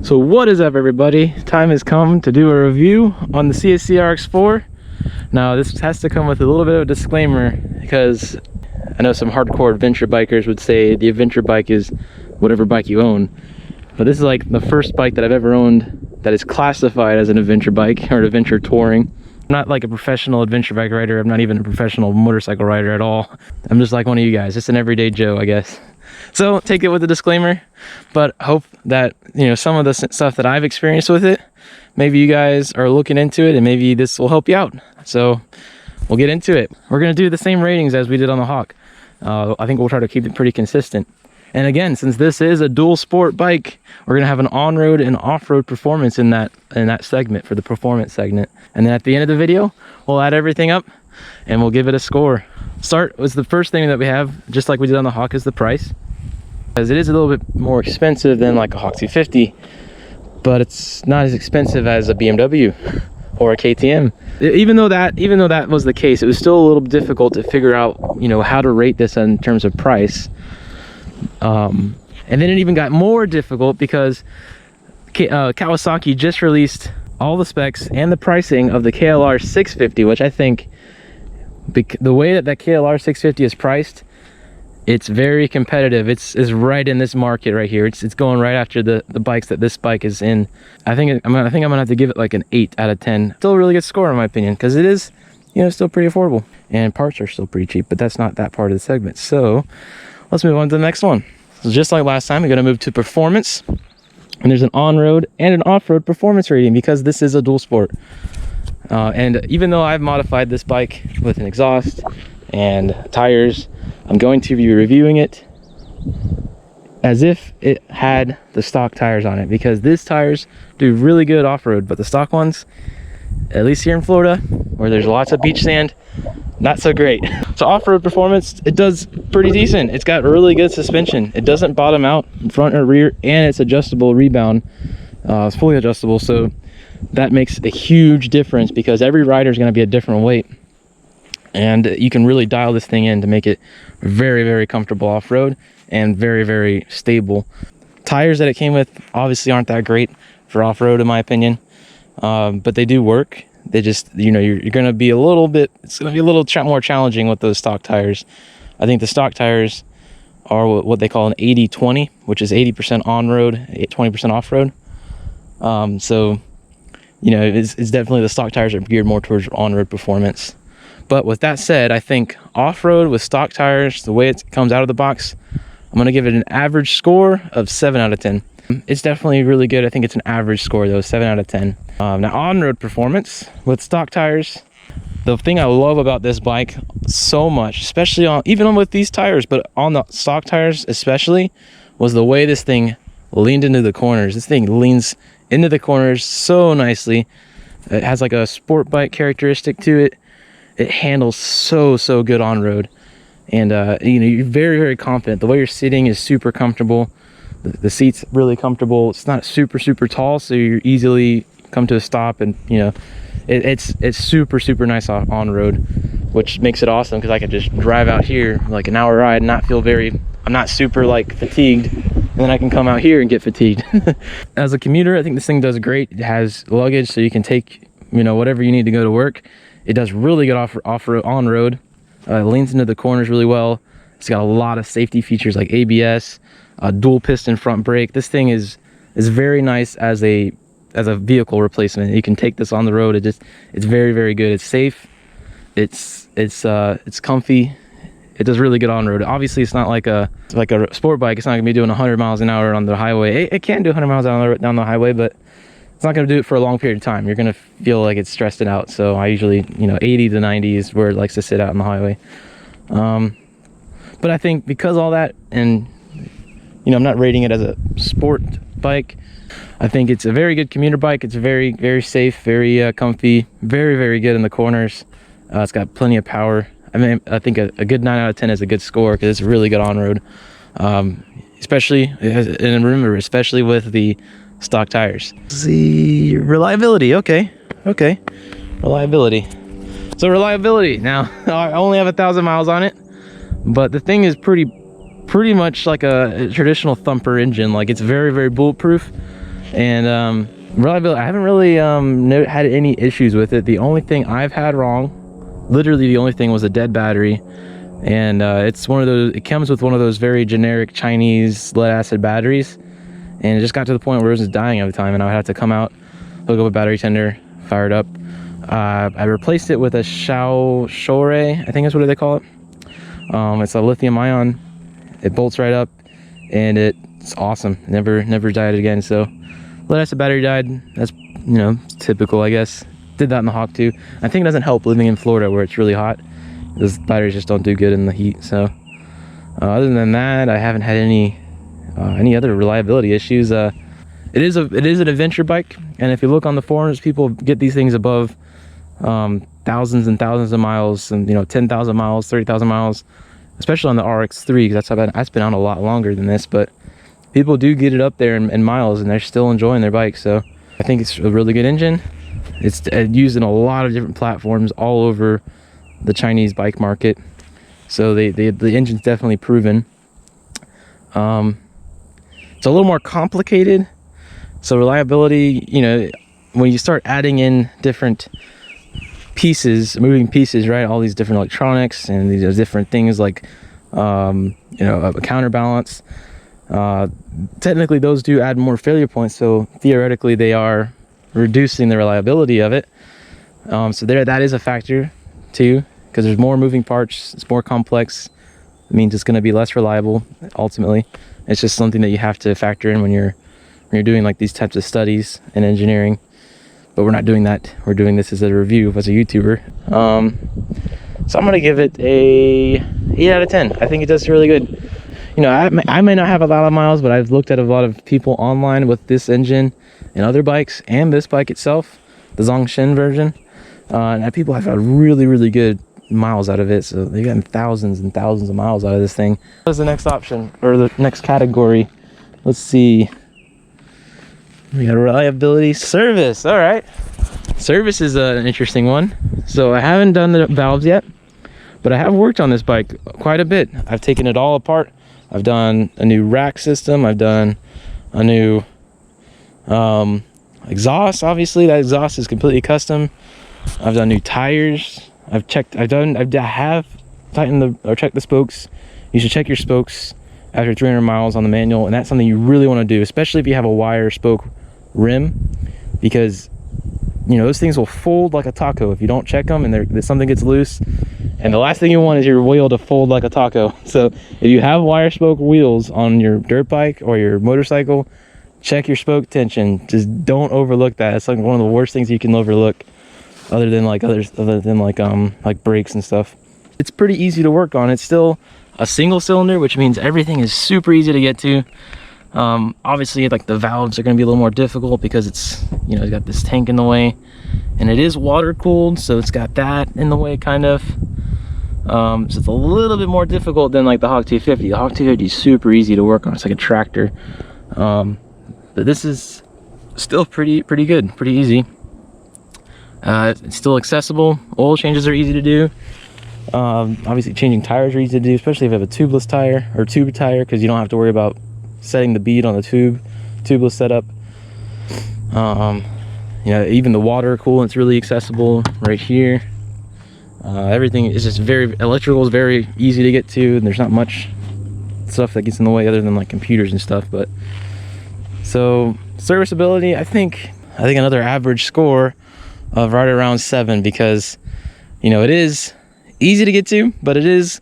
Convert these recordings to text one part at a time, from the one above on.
So what is up, everybody? Time has come to do a review on the CSC RX4. Now this has to come with a little bit of a disclaimer, because I know some hardcore adventure bikers would say the adventure bike is whatever bike you own, but this is like the first bike that I've ever owned that is classified as an adventure bike or adventure touring. I'm not like a professional adventure bike rider. I'm not even a professional motorcycle rider at all. I'm just like one of you guys, just an everyday Joe, I guess. So take it with a disclaimer, but hope that, you know, some of the stuff that I've experienced with it, maybe you guys are looking into it and maybe this will help you out. So we'll get into it. We're going to do the same ratings as we did on the Hawk. I think we'll try to keep it pretty consistent. And again, since this is a dual sport bike, we're going to have an on-road and off-road performance in that segment, for the performance segment. And then at the end of the video, we'll add everything up and we'll give it a score. Start was the first thing that we have, just like we did on the Hawk, is the price. Because it is a little bit more expensive than like a Hawk 250, but it's not as expensive as a BMW or a KTM. Even though that was the case, it was still a little difficult to figure out, you know, how to rate this in terms of price. And then it even got more difficult because Kawasaki just released all the specs and the pricing of the KLR 650, which I think, the way that KLR 650 is priced, it's very competitive. It's right in this market right here. It's going right after the bikes that this bike is in. I think I'm gonna have to give it like an 8 out of 10. Still a really good score in my opinion, because it is, you know, still pretty affordable and parts are still pretty cheap, but that's not that part of the segment. So let's move on to the next one. So just like last time, we're gonna move to performance, and there's an on-road and an off-road performance rating because this is a dual sport. And even though I've modified this bike with an exhaust and tires, I'm going to be reviewing it as if it had the stock tires on it, because these tires do really good off-road, but the stock ones, at least here in Florida where there's lots of beach sand, not so great. So off-road performance, it does pretty decent. It's got really good suspension. It doesn't bottom out in front or rear, and it's adjustable rebound. It's fully adjustable, so that makes a huge difference because every rider is going to be a different weight, and you can really dial this thing in to make it very, very comfortable off-road and very, very stable. Tires that it came with obviously aren't that great for off-road in my opinion, but they do work. They just, you know, you're going to be a little bit, it's going to be a little more challenging with those stock tires. I think the stock tires are what they call an 80-20, which is 80% on-road, 20% off-road. So, you know, it's definitely, the stock tires are geared more towards on-road performance. But with that said, I think off-road with stock tires, the way it comes out of the box, I'm going to give it an average score of 7 out of 10. It's definitely really good. I think it's an average score though, 7 out of 10. Now on-road performance with stock tires, the thing I love about this bike so much, especially even with these tires, but on the stock tires especially, was the way this thing leaned into the corners. This thing leans into the corners so nicely. It has like a sport bike characteristic to it. It handles so good on road, and you know, you're very, very confident. The way you're sitting is super comfortable. The seat's really comfortable. It's not super tall, so you easily come to a stop, and you know, it's super nice on road, which makes it awesome because I can just drive out here like an hour ride and not feel I'm not super like fatigued, and then I can come out here and get fatigued. As a commuter, I think this thing does great. It has luggage, so you can take, you know, whatever you need to go to work. It does really good off-road, on-road. It leans into the corners really well. It's got a lot of safety features like ABS, dual piston front brake. This thing is very nice as a vehicle replacement. You can take this on the road. It's very good. It's safe. It's comfy. It does really good on-road. Obviously, it's not like a sport bike. It's not gonna be doing 100 miles an hour on the highway. It can do 100 miles an hour down the highway, but it's not going to do it for a long period of time. You're going to feel like it's stressed it out. So I usually, you know, 80 to 90 is where it likes to sit out on the highway. But I think because all that, and, you know, I'm not rating it as a sport bike. I think it's a very good commuter bike. It's very safe, very comfy, very good in the corners. It's got plenty of power. I mean, I think a good 9 out of 10 is a good score because it's really good on-road. Especially, and remember, especially with the stock tires. The reliability, okay, reliability. So reliability, now I only have 1,000 miles on it, but the thing is pretty much like a traditional thumper engine. Like, it's very bulletproof. And reliability, I haven't really had any issues with it. The only thing I've had wrong, literally the only thing, was a dead battery. And it's one of those, it comes with one of those very generic Chinese lead acid batteries, and it just got to the point where it was just dying every time, and I would have to come out, hook up a battery tender, fire it up. I replaced it with a Shore, I think that's what they call it. It's a lithium ion. It bolts right up, and it's awesome. Never died again. So lead acid battery died. That's, you know, typical, I guess. Did that in the Hawk too. I think it doesn't help living in Florida where it's really hot. Those batteries just don't do good in the heat. So other than that, I haven't had any other reliability issues. It is an adventure bike, and if you look on the forums, people get these things above thousands and thousands of miles, and 10,000 miles, 30,000 miles, especially on the RX3, because that's been out a lot longer than this. But people do get it up there in miles, and they're still enjoying their bike. So I think it's a really good engine. It's used in a lot of different platforms all over the Chinese bike market, so the engine's definitely proven. It's a little more complicated, so reliability, when you start adding in different pieces, moving pieces, right, all these different electronics and these different things like a counterbalance, technically those do add more failure points, so theoretically they are reducing the reliability of it. So that is a factor too, because there's more moving parts, it's more complex. It means it's going to be less reliable ultimately. It's just something that you have to factor in when you're doing like these types of studies in engineering. But we're not doing that. We're doing this as a review as a YouTuber. So I'm going to give it a 8 out of 10. I think it does really good. I may not have a lot of miles, but I've looked at a lot of people online with this engine and other bikes and this bike itself, the Zongshen version. And people have had really, really good miles out of it. So they've gotten thousands and thousands of miles out of this thing. What's the next option, or the next category? Let's see. We got reliability, service. All right, service is an interesting one. So I haven't done the valves yet, but I have worked on this bike quite a bit. I've taken it all apart. I've done a new rack system. I've done a new exhaust. Obviously that exhaust is completely custom. I've done new tires. I have tightened or checked the spokes. You should check your spokes after 300 miles on the manual, and that's something you really want to do, especially if you have a wire spoke rim, because those things will fold like a taco if you don't check them, and something gets loose, and the last thing you want is your wheel to fold like a taco. So if you have wire spoke wheels on your dirt bike or your motorcycle, check your spoke tension. Just don't overlook that. It's like one of the worst things you can overlook, other than brakes and stuff. It's pretty easy to work on. It's still a single cylinder, which means everything is super easy to get to. Obviously, like, the valves are going to be a little more difficult because it's it's got this tank in the way, and it is water cooled, so it's got that in the way kind of. So it's a little bit more difficult than like the Hawk 250. The Hawk 250 is super easy to work on. It's like a tractor. But this is still pretty good, pretty easy. It's still accessible. Oil changes are easy to do. Obviously changing tires are easy to do, especially if you have a tubeless tire or tube tire, because you don't have to worry about setting the bead on the tubeless setup. Even the water coolant's really accessible right here. Everything is just electrical is very easy to get to, and there's not much stuff that gets in the way other than like computers and stuff. But so serviceability, I think another average score of right around 7, because it is easy to get to, but it is,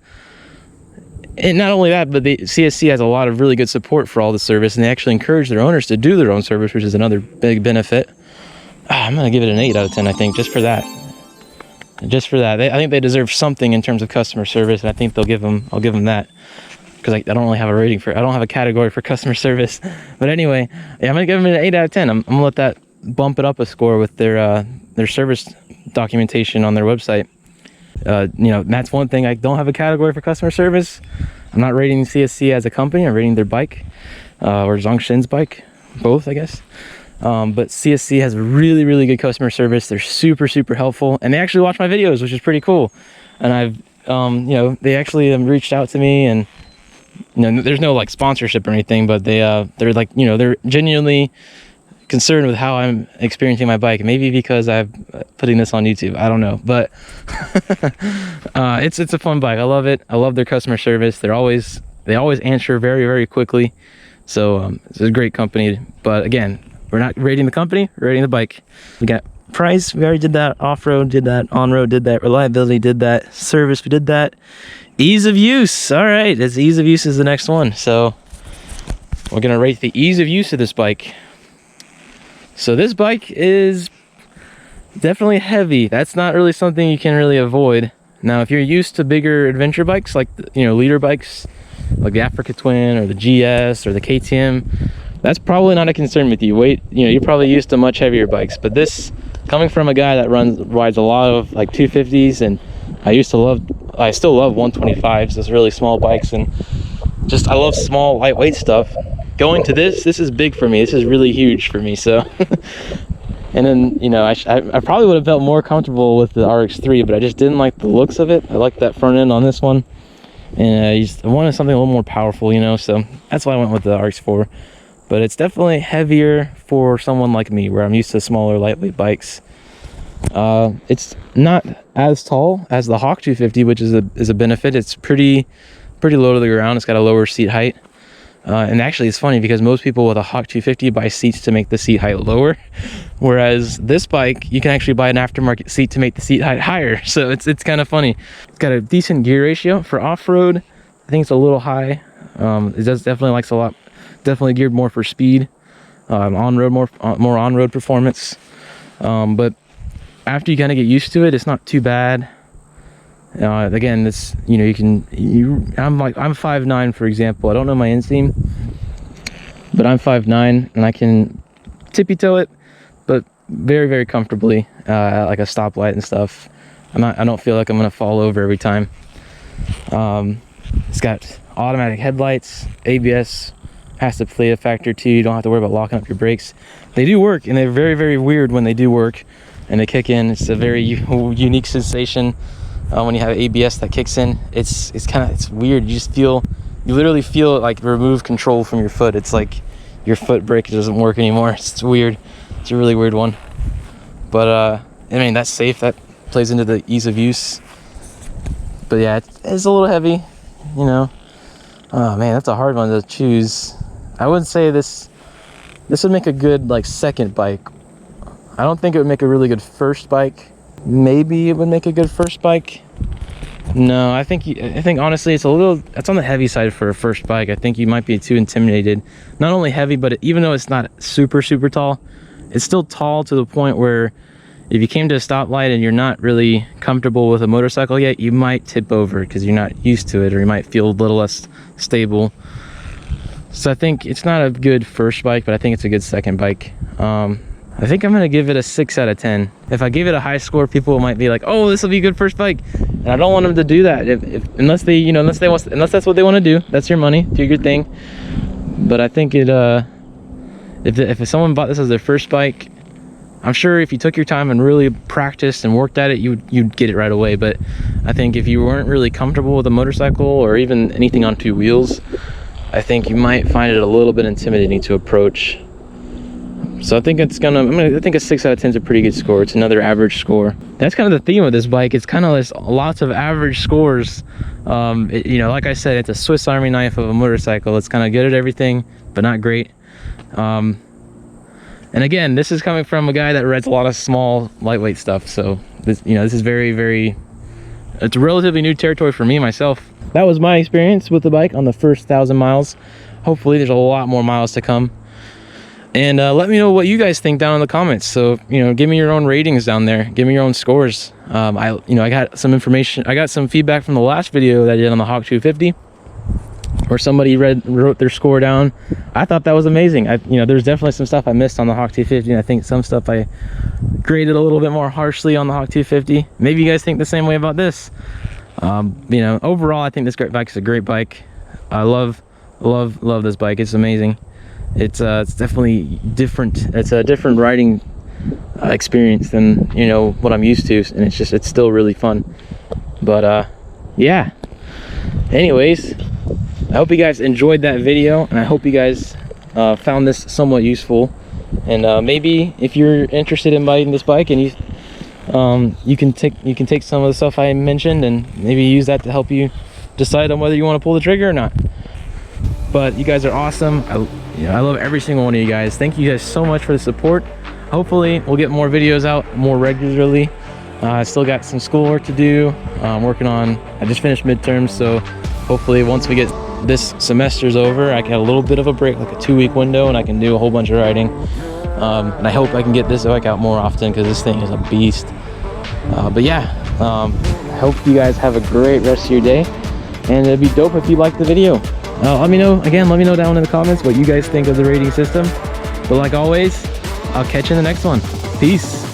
and not only that, but the CSC has a lot of really good support for all the service, and they actually encourage their owners to do their own service, which is another big benefit. I'm gonna give it an 8 out of 10. I think just for that. I think they deserve something in terms of customer service, and I think I'll give them that, because I don't really have a rating I don't have a category for customer service. But anyway, yeah, I'm gonna give them an 8 out of 10. I'm gonna let that bump it up a score with their service documentation on their website. That's one thing. I don't have a category for customer service. I'm not rating CSC as a company. I'm rating their bike, or Zongshen's bike, both, I guess. But CSC has really, really good customer service. They're super, super helpful, and they actually watch my videos, which is pretty cool. And I've, they actually reached out to me, and there's no like sponsorship or anything, but they're like, they're genuinely concerned with how I'm experiencing my bike. Maybe because I'm putting this on YouTube, I don't know, but it's a fun bike. I love it. I love their customer service. They always answer very, very quickly. So it's a great company. But again, we're not rating the company, we're rating the bike. We got price, we already did that. Off-road, did that. On-road, did that. Reliability, did that. Service, we did that. Ease of use. All right, it's ease of use is the next one. So we're gonna rate the ease of use of this bike. So this bike is definitely heavy. That's not really something you can really avoid. Now, if you're used to bigger adventure bikes, like, you know, leader bikes, like the Africa Twin or the GS or the KTM, that's probably not a concern with you. Weight, you know, you're probably used to much heavier bikes. But this, coming from a guy that rides a lot of like 250s, and I still love 125s, those really small bikes, and just I love small, lightweight stuff. Going to this is big for me. This is really huge for me. So, and then, you know, I probably would have felt more comfortable with the RX3, but I just didn't like the looks of it. I like that front end on this one, and I wanted something a little more powerful, you know. So that's why I went with the RX4. But it's definitely heavier for someone like me, where I'm used to smaller, lightweight bikes. It's not as tall as the Hawk 250, which is a benefit. It's pretty low to the ground. It's got a lower seat height. And actually, it's funny because most people with a Hawk 250 buy seats to make the seat height lower, whereas this bike, you can actually buy an aftermarket seat to make the seat height higher. So it's kind of funny. It's got a decent gear ratio for off-road. I think it's a little high. It does definitely likes a lot. Definitely geared more for speed. On-road more on-road performance. But after you kind of get used to it, it's not too bad. Again, it's, you know, I'm 5'9", for example. I don't know my inseam, but I'm 5'9", and I can tippy toe it, but very, very comfortably, at like a stoplight and stuff. I don't feel like I'm gonna fall over every time. It's got automatic headlights, ABS has to play a factor too. You don't have to worry about locking up your brakes. They do work, and they're very, very weird when they do work and they kick in. It's a very unique sensation. When you have ABS that kicks in, it's weird. You literally feel like remove control from your foot. It's like your foot brake doesn't work anymore. It's weird. It's a really weird one. But I mean, that's safe. That plays into the ease of use. But yeah, it's a little heavy, you know. Oh man, that's a hard one to choose. I would say this would make a good like second bike. I don't think it would make a really good first bike. Maybe it would make a good first bike. No, I think honestly it's on the heavy side for a first bike. I think you might be too intimidated. Not only heavy, but even though it's not super tall, it's still tall to the point where if you came to a stoplight and you're not really comfortable with a motorcycle yet, you might tip over because you're not used to it, or you might feel a little less stable. So I think it's not a good first bike, but I think it's a good second bike. I think I'm gonna give it a 6 out of 10. If I give it a high score, people might be like, "Oh, this will be a good first bike," and I don't want them to do that. Unless that's what they want to do. That's your money. Do your thing. But I think if someone bought this as their first bike, I'm sure if you took your time and really practiced and worked at it, you'd get it right away. But I think if you weren't really comfortable with a motorcycle or even anything on two wheels, I think you might find it a little bit intimidating to approach. So I think I think a 6 out of 10 is a pretty good score. It's another average score. That's kind of the theme of this bike. It's kind of lots of average scores. You know, like I said, it's a Swiss Army knife of a motorcycle. It's kind of good at everything, but not great. And again, this is coming from a guy that rides a lot of small, lightweight stuff. So this is very, very, it's relatively new territory for me myself. That was my experience with the bike on the first 1,000 miles. Hopefully there's a lot more miles to come. And let me know what you guys think down in the comments. So, you know, give me your own ratings down there. Give me your own scores. I got some information. I got some feedback from the last video that I did on the Hawk 250, where somebody wrote their score down. I thought that was amazing. There's definitely some stuff I missed on the Hawk 250, and I think some stuff I graded a little bit more harshly on the Hawk 250. Maybe you guys think the same way about this. You know, overall, I think this bike is a great bike. I love this bike. It's amazing. It's definitely different. It's a different riding experience than, you know, what I'm used to, and it's still really fun. But yeah, anyways, I hope you guys enjoyed that video, and I hope you guys found this somewhat useful. And maybe if you're interested in buying this bike and you can take some of the stuff I mentioned and maybe use that to help you decide on whether you want to pull the trigger or not. But you guys are awesome. I love every single one of you guys. Thank you guys so much for the support. Hopefully we'll get more videos out more regularly. I still got some schoolwork to do. I'm working on, I just finished midterms, so hopefully once we get this semester's over, I can have a little bit of a break, like a 2-week window, and I can do a whole bunch of riding. And I hope I can get this bike out more often because this thing is a beast. But yeah, I hope you guys have a great rest of your day, and it'd be dope if you liked the video. Let me know down in the comments what you guys think of the rating system. But like always, I'll catch you in the next one. Peace.